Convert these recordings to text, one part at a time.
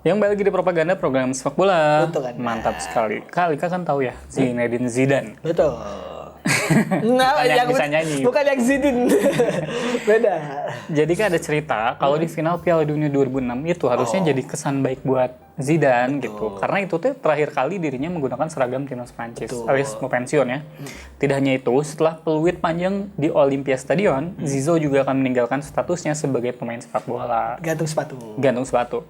Yang balik di propaganda program sepak bola. Betul kan? Mantap sekali. Kalika kan tahu ya, Zinedine Zidane. Betul. Nah, Bukan yang bisa nyanyi. Bukan yang Zidane. Beda. Jadi kan ada cerita kalau di final Piala Dunia 2006 itu harusnya jadi kesan baik buat Zidane gitu. Karena itu tuh terakhir kali dirinya menggunakan seragam timnas Prancis. Alias mau pensiun ya. Tidak hanya itu, setelah peluit panjang di Olympia Stadion, Zizou juga akan meninggalkan statusnya sebagai pemain sepak bola. Gantung sepatu.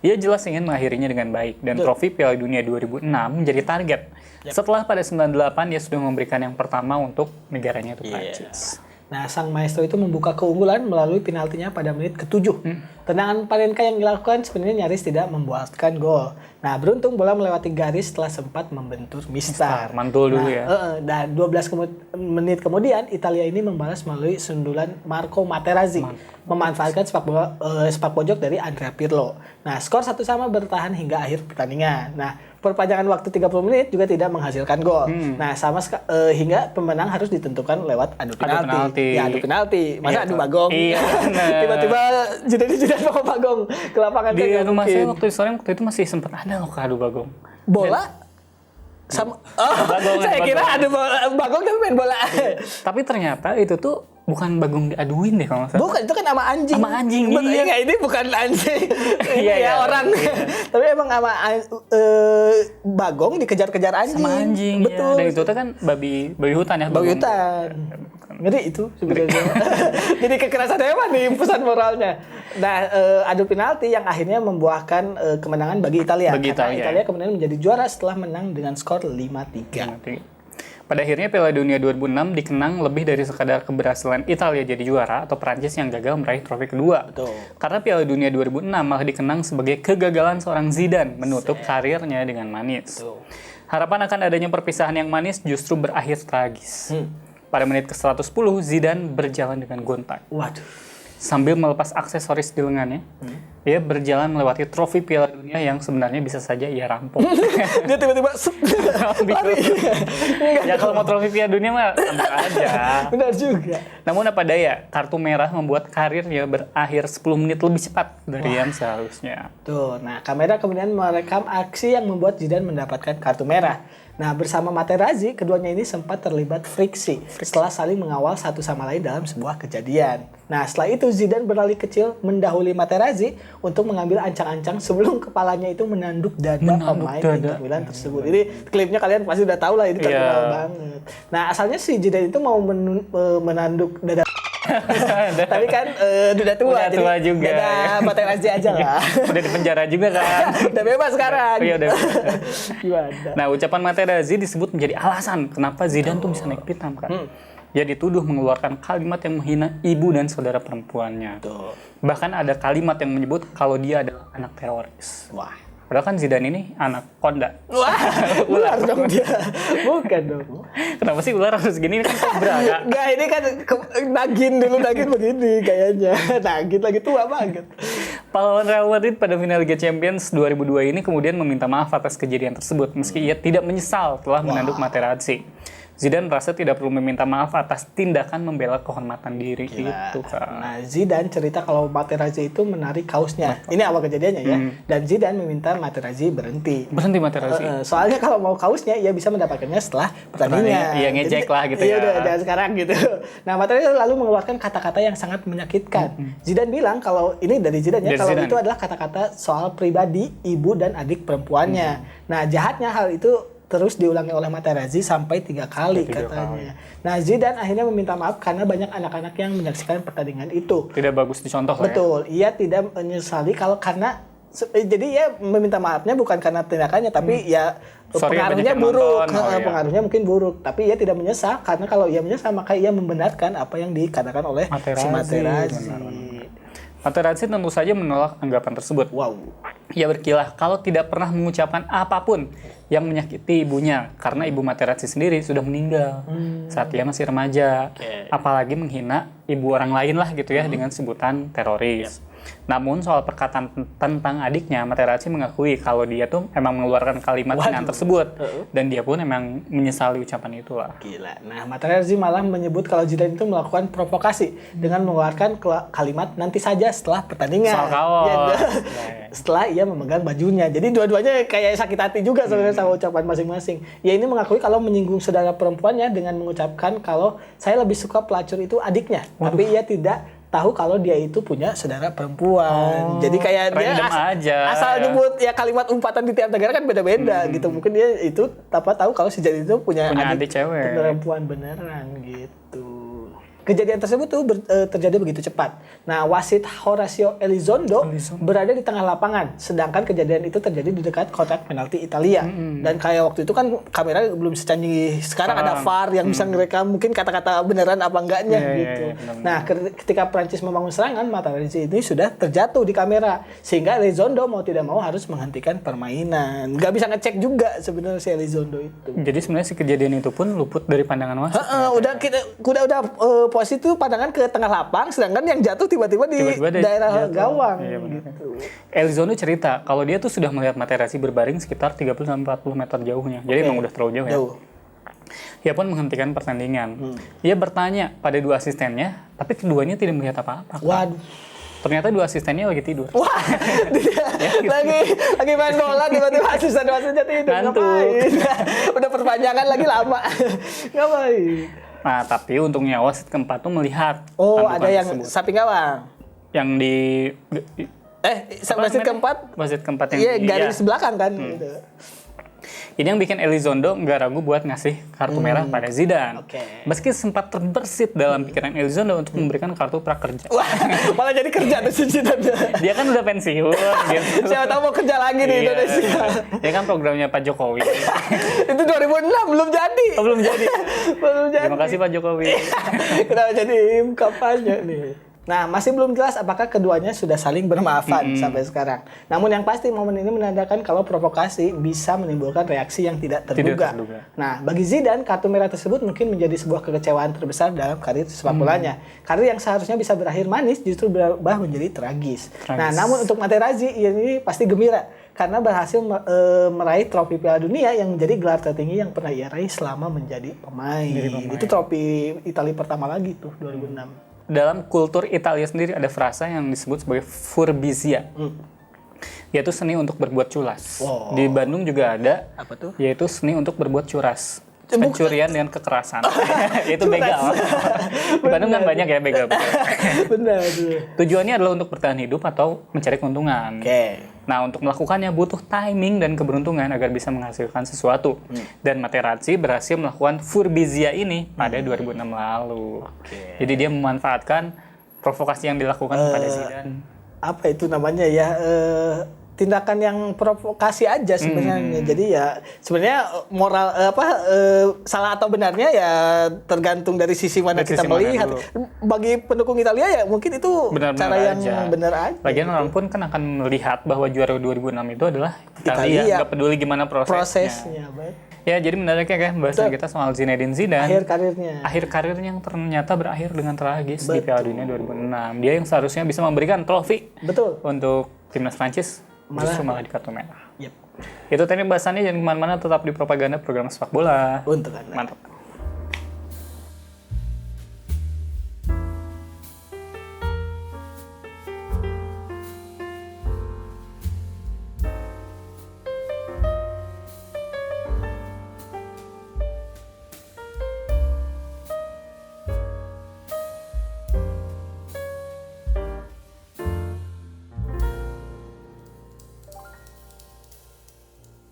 Ia jelas ingin mengakhirinya dengan baik dan trofi Piala Dunia 2006 menjadi target. Setelah pada 98 dia sudah memberikan yang pertama untuk negaranya itu Prancis. Nah, sang maestro itu membuka keunggulan melalui penaltinya pada menit ke-7. Tendangan Panenka yang dilakukan sebenarnya nyaris tidak membuahkan gol. Nah, beruntung bola melewati garis setelah sempat membentur mistar. Mantul dulu ya. Dan 12 menit kemudian Italia ini membalas melalui sundulan Marco Materazzi. Memanfaatkan sepak pojok dari Andrea Pirlo. Nah, skor 1-1 bertahan hingga akhir pertandingan. Nah, perpanjangan waktu 30 menit juga tidak menghasilkan gol. Nah, hingga pemenang harus ditentukan lewat adu penalti. Ya, adu penalti. Masa adu bagong? Iya. Tiba-tiba jadi bawa bagong ke lapangan. Di rumah saya waktu itu masih sempat ada loh adu bagong. Bola? Sama saya kira adu bagong tapi main bola. Tapi ternyata itu tuh bukan bagong diaduin deh kalau nggak salah. Bukan, itu kan sama anjing. Sama anjing, iya. Enggak, ini bukan anjing. Iya, ya orang. Tapi emang sama bagong dikejar-kejar anjing. Sama anjing, betul. Ya. Dan itu tuh kan babi hutan ya. Babi hutan. Ngeri itu sebenarnya. Jadi kekerasan hewan nih pesan moralnya. Nah, adu penalti yang akhirnya membuahkan kemenangan bagi Italia. Italia kemudian menjadi juara setelah menang dengan skor 5-3. Pada akhirnya Piala Dunia 2006 dikenang lebih dari sekadar keberhasilan Italia jadi juara atau Prancis yang gagal meraih trofi kedua. Betul. Karena Piala Dunia 2006 malah dikenang sebagai kegagalan seorang Zidane menutup karirnya dengan manis. Betul. Harapan akan adanya perpisahan yang manis justru berakhir tragis. Pada menit ke-110, Zidane berjalan dengan gontak. Waduh. Sambil melepas aksesoris di lengannya, ia berjalan melewati trofi Piala Dunia yang sebenarnya bisa saja ia rampok. Dia tiba-tiba lari. Ya kalau mau trofi Piala Dunia mah santai aja. Benar juga. Namun apa daya, kartu merah membuat karirnya berakhir 10 menit lebih cepat dari yang seharusnya. Tuh, nah kamera kemudian merekam aksi yang membuat Zidane mendapatkan kartu merah. Nah, bersama Materazzi, keduanya ini sempat terlibat friksi setelah saling mengawal satu sama lain dalam sebuah kejadian. Nah, setelah itu Zidane berlari kecil mendahului Materazzi untuk mengambil ancang-ancang sebelum kepalanya itu menanduk dada pemain Inter Milan tersebut. Ini klipnya kalian pasti udah tahu lah, ini terkenal banget. Nah, asalnya si Zidane itu mau menanduk dada tapi kan udah tua, jadi juga. Dada Materazzi aja lah. Udah di penjara juga kan. Udah bebas sekarang. Iya, udah. Gimana? Nah, ucapan Materazzi disebut menjadi alasan kenapa Zidane tuh bisa naik pitam kan. Dia dituduh mengeluarkan kalimat yang menghina ibu dan saudara perempuannya. Bahkan ada kalimat yang menyebut kalau dia adalah anak teroris. Wah. Padahal kan Zidane ini anak konda. Wah, ular dong dia. Bukan dong. Kenapa sih ular harus gini? Ini kan kobra kan? Enggak, ini kan Nagin begini kayaknya. Nagin lagi tua banget. Pahlawan Real Madrid pada final Liga Champions 2002 ini kemudian meminta maaf atas kejadian tersebut meski ia tidak menyesal telah menanduk Materazzi. Zidane merasa tidak perlu meminta maaf atas tindakan membela kehormatan diri gitu kan. Nah, Zidane cerita kalau Materazzi itu menarik kaosnya. Ini awal kejadiannya ya. Dan Zidane meminta Materazzi berhenti. Berhenti Materazzi. Soalnya kalau mau kaosnya ia bisa mendapatkannya setelah pertandingan. Iya, ngejek lah gitu ya. Iya, udah sekarang gitu. Nah, Materazzi lalu mengeluarkan kata-kata yang sangat menyakitkan. Zidane bilang kalau ini dari Zidane ya, kalau itu adalah kata-kata soal pribadi ibu dan adik perempuannya. Nah, jahatnya hal itu terus diulangi oleh Materazzi sampai 3 kali katanya. Nah, Zidane akhirnya meminta maaf karena banyak anak-anak yang menyaksikan pertandingan itu. Tidak bagus dicontoh lah. Betul, ia tidak menyesali karena jadi ia meminta maafnya bukan karena tindakannya, tapi ya pengaruhnya buruk. Pengaruhnya mungkin buruk, tapi ia tidak menyesal karena kalau ia menyesal maka ia membenarkan apa yang dikatakan oleh si Materazzi. Materazzi tentu saja menolak anggapan tersebut. Wow. Ia berkilah kalau tidak pernah mengucapkan apapun yang menyakiti ibunya karena ibu Materazzi sendiri sudah meninggal saat ia masih remaja. Apalagi menghina ibu orang lain lah gitu ya dengan sebutan teroris. Namun soal perkataan tentang adiknya, Materazzi mengakui kalau dia tuh emang mengeluarkan kalimat hinaan tersebut dan dia pun emang menyesali ucapan itu lah. Gila. Nah, Materazzi malah menyebut kalau Zidane itu melakukan provokasi dengan mengeluarkan kalimat nanti saja setelah pertandingan. Soal kaos. Ya, setelah ia memegang bajunya. Jadi dua-duanya kayak sakit hati juga sebenarnya sama ucapan masing-masing. Ya ini mengakui kalau menyinggung saudara perempuannya dengan mengucapkan kalau saya lebih suka pelacur itu adiknya. Tapi ia tidak tahu kalau dia itu punya saudara perempuan. Jadi kayak dia aja, asal nyebut ya kalimat umpatan di tiap negara kan beda-beda gitu. Mungkin dia itu tahu kalau si Zidane itu punya adik cewek. Perempuan beneran gitu. Kejadian tersebut tuh terjadi begitu cepat. Nah, wasit Horacio Elizondo berada di tengah lapangan, sedangkan kejadian itu terjadi di dekat kotak penalti Italia. Dan kayak waktu itu kan kamera belum secanggih sekarang ada VAR yang bisa ngerekam mungkin kata-kata beneran apa enggaknya gitu. Nah, ketika Prancis membangun serangan, Materazzi ini sudah terjatuh di kamera sehingga Elizondo mau tidak mau harus menghentikan permainan. Gak bisa ngecek juga sebenarnya si Elizondo itu. Jadi sebenarnya si kejadian itu pun luput dari pandangan wasit. Udah posisi itu pandangan ke tengah lapang, sedangkan yang jatuh tiba-tiba di daerah gawang. Iya, gitu. Elizondo cerita kalau dia tuh sudah melihat Materazzi berbaring sekitar 30-40 meter jauhnya. Jadi emang udah terlalu jauh ya. Ia pun menghentikan pertandingan. Ia bertanya pada dua asistennya, tapi keduanya tidak melihat apa-apa. Waduh. Ternyata dua asistennya lagi tidur. Wah, lagi main bola tiba-tiba asisten-asistennya tidur. Ngapain? Udah perpanjangan lagi lama. Ngapain? Nah, tapi untungnya wasit keempat tuh melihat. Oh, ada yang tersebut. samping gawang. Yang di wasit keempat? Wasit keempat yang iya, garis belakang kan gitu. Ini yang bikin Elizondo nggak ragu buat ngasih kartu merah pada Zidane. Meski sempat terbersit dalam pikiran Elizondo untuk memberikan kartu prakerja. Wah, malah jadi kerja tuh Zidane. Dia kan udah pensiun. Gitu. Siapa tahu mau kerja lagi di Indonesia. Dia kan programnya Pak Jokowi. Itu 2006 belum jadi. Oh, belum jadi. Belum jadi. Terima kasih Pak Jokowi. Kenapa jadi kampanye nih? Nah, masih belum jelas apakah keduanya sudah saling bermaafan sampai sekarang. Namun yang pasti momen ini menandakan kalau provokasi bisa menimbulkan reaksi yang tidak terduga. Nah, bagi Zidane, kartu merah tersebut mungkin menjadi sebuah kekecewaan terbesar dalam karir sepak bolanya. Karir yang seharusnya bisa berakhir manis justru berubah menjadi tragis. Nah, namun untuk Materazzi ini pasti gembira karena berhasil meraih trofi Piala Dunia yang menjadi gelar tertinggi yang pernah ia raih selama menjadi pemain. Itu trofi Italia pertama lagi tuh 2006. Dalam kultur Italia sendiri ada frasa yang disebut sebagai furbizia, yaitu seni untuk berbuat culas. Di Bandung juga ada, apa tuh? Yaitu seni untuk berbuat curas. Pencurian dengan kekerasan. Itu begal. Di Bandung kan banyak ya begal. Benar. Tujuannya adalah untuk bertahan hidup atau mencari keuntungan. Nah, untuk melakukannya butuh timing dan keberuntungan agar bisa menghasilkan sesuatu. Dan Materazzi berhasil melakukan furbizia ini pada 2006 lalu. Jadi dia memanfaatkan provokasi yang dilakukan kepada Zidane. Apa itu namanya ya? Tindakan yang provokasi aja sebenarnya. Jadi ya sebenarnya moral salah atau benarnya ya tergantung dari sisi mana kita melihat. Bagi pendukung Italia ya mungkin itu cara yang benar aja. Lagian orang pun kan akan melihat bahwa juara 2006 itu adalah Italia. Nggak peduli gimana prosesnya. Ya, jadi menariknya kan bahasan kita soal Zinedine Zidane. Akhir karirnya yang ternyata berakhir dengan tragis di Piala Dunia 2006. Dia yang seharusnya bisa memberikan trofi untuk timnas Prancis. Justru malah di kartu merah. Itu tadi bahasannya, jangan kemana-mana, tetap di Propaganda, program sepak bola. Untuk Anda. Mantap.